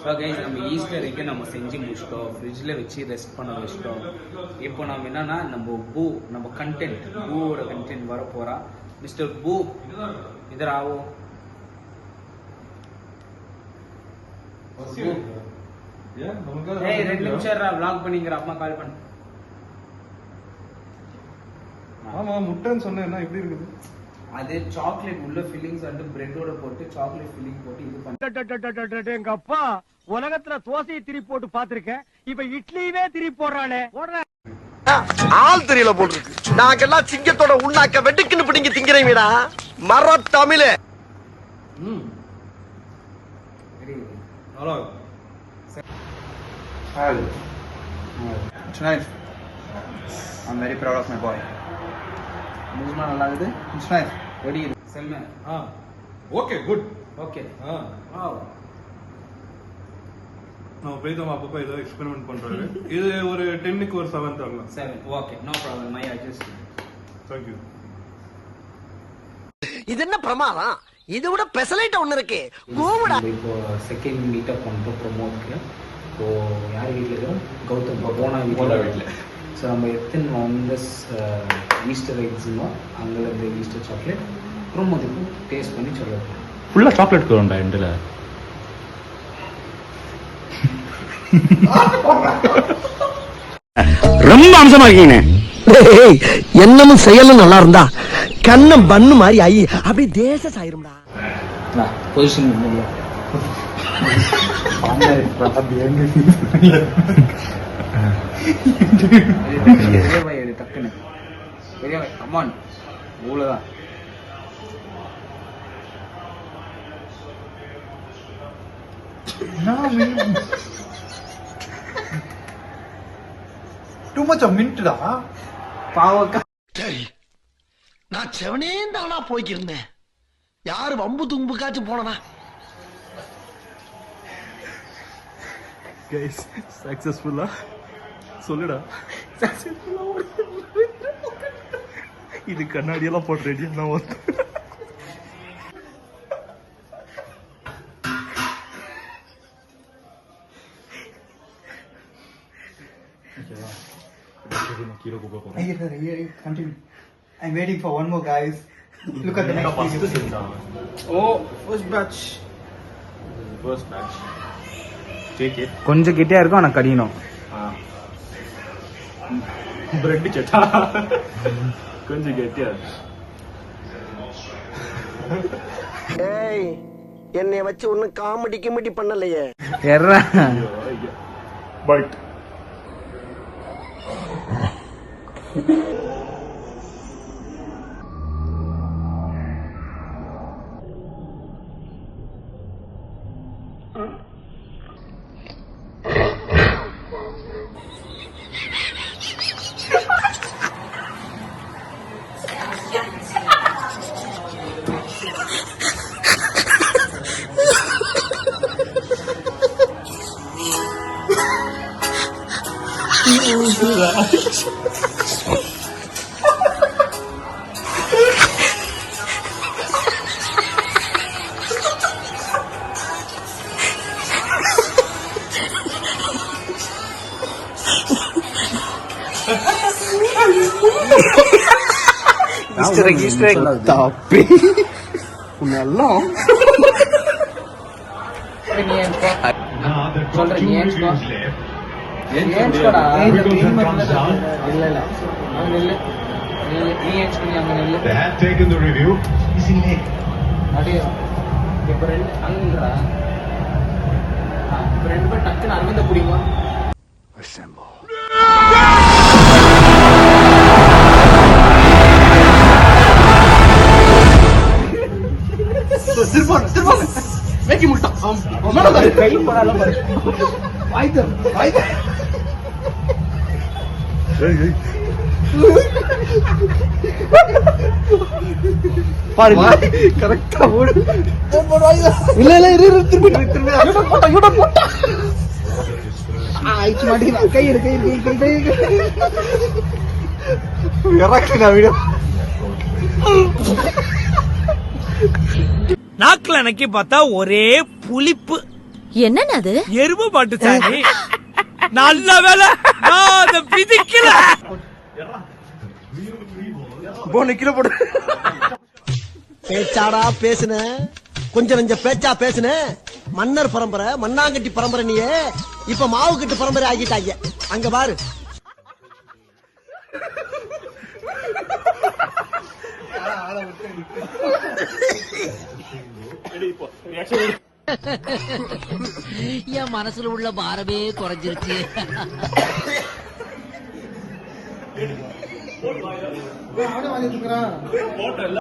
So guys நம்ம ஈஸ்டருக்கு நம்ம செஞ்சு முடிச்சிட்டோம், ஃப்ரிட்ஜில் வச்சு ரெஸ்ட் பண்ண வச்சிட்டோம். இப்போ நம்ம என்னன்னா நம்ம கண்டென்ட் பூவோட கண்டென்ட் வர போறா. மிஸ்டர் பூ இதர் ஆவோ. ஏய் 2 நிமிஷம் vlog பண்ணிங்கற அம்மா கால் பண்ணு. ஆமா முட்டைன்னு சொன்னேன்னா எப்படி இருக்குது? அது சாக்லேட் உள்ள ஃபில்லிங்ஸ் வந்து பிரெட்டோட போட்டு சாக்லேட் ஃபில்லிங் போட்டு இது பண்ணி. எங்க அப்பா உலகத்துல தோசையை திருப்பி போட்டு பாத்திருக்கேன், இப்ப இட்லியவே திருப்பி போடுறானே. ஆள் தெரியல போட்டுருக்கு. நாங்கெல்லாம் சிங்கத்தோட உண்ணாக்க வெட்டுக்குன்னு பிடிங்க திங்கிறீங்கடா மர தமிழே. Hello It's nice. I'm very proud of my boy. நிஜமா நல்லா இருக்குது. It's nice. ரெடி செம்ம. Okay good. Okay wow. நான் பிரீதம் அப்பப்போ ஏதோ எக்ஸ்பெரிமெண்ட் பண்றாரு. இது ஒரு 10க்கு ஒரு 7 தரலாம். 7 okay no problem. My adjust. Thank you. இது என்ன பிரமாதம்? இது விட பெசலைட் ஒண்ணு இருக்கு. கூவுடா. இப்போ செகண்ட் மீட்டப் பண்ணிட்டோம் ப்ரோமோட்க்கு. இப்போ யார் வீட்டில் இருக்கிறோம்? கௌதம் போனா வீட்டில். ஸோ நம்ம எத்தனை வந்த ஈஸ்டர் எக்ஸுமோ அங்கேருந்து ஈஸ்டர் சாக்லேட் ப்ரோமோட்டுக்கு டேஸ்ட் பண்ணி சொல்லுவோம். ஃபுல்லாக சாக்லேட் வரும்டா எண்டில். ரொம்ப அம்சமா இருக்கீங்க. என்னமும் செயலும் நல்லா இருந்தா கண்ணம் பண்ணு மாதிரி ஆயி அப்படி தேச சாயிரும்டா. பொசிஷன் டக்குன்னு பெரிய கமான் இவ்வளோதான். Too much of mint da. பாவக்கா. சரி நான் செவனே தானா போய்க்கிருந்தேன். யாரு வம்பு தும்புக்காச்சும் போனனா? கைஸ் சக்சஸ்ஃபுல்லா சொல்லுடா. இது கண்ணாடி எல்லாம் போட்டு ரெடியா நான் வந்து Continue. I'm waiting for one more, guys. Look at the next video. Oh, first batch. Take it. கொஞ்சம் கிட்டே இருக்கும் ஆனால் கடினம். பிரெட் கேட்டா கொஞ்சம் கெட்டியா. ஏய் என்னைய வச்சு ஒன்னும் காமெடி கிமெடி பண்ணலையே. Erra byte. Easter egg. Tapi. Unalong. சொல்றேன் நீ ஏன்ஸ்கோ. ஏன்ஸ்கோடா. இல்ல அங்க நில்லு. நீ ஏன்ஸ்கோ நீ அங்க நில்லு. They have taken the review. Is in late. அடே இப்போ ரெண்டு அங்கடா. இப்போ ரெண்டு பேர் டக்குன்னு அங்க புடிங்க. Assemble. Sirpon. Make him ulta. Mana da kai pala par. Fighter. Hey. பாரு கரெக்ட்டா ஓடு. இல்ல இரு திரும்பி போட்டா. ஆயிச்சு மாட்டீங்க. கை எடு. இறக்குடா வீடியோ. நாக்குல நக்கி பார்த்தா ஒரே புளிப்பு. என்னன்னு அது? எருமை மாட்டு சாணி. நல்ல வேலை நான் அதை பிதிக்கல. பேச்சாடா பேசுன, கொஞ்சம் நெஞ்ச பேச்சா பேசுன. மன்னர் பரம்பரை, மண்ணாங்கட்டி பரம்பரை, நீயே இப்ப மாவு கட்டு பரம்பரை ஆகிட்டாங்க. அங்க பாரு. என் மனசுல உள்ள பாரமே குறைஞ்சிருச்சு.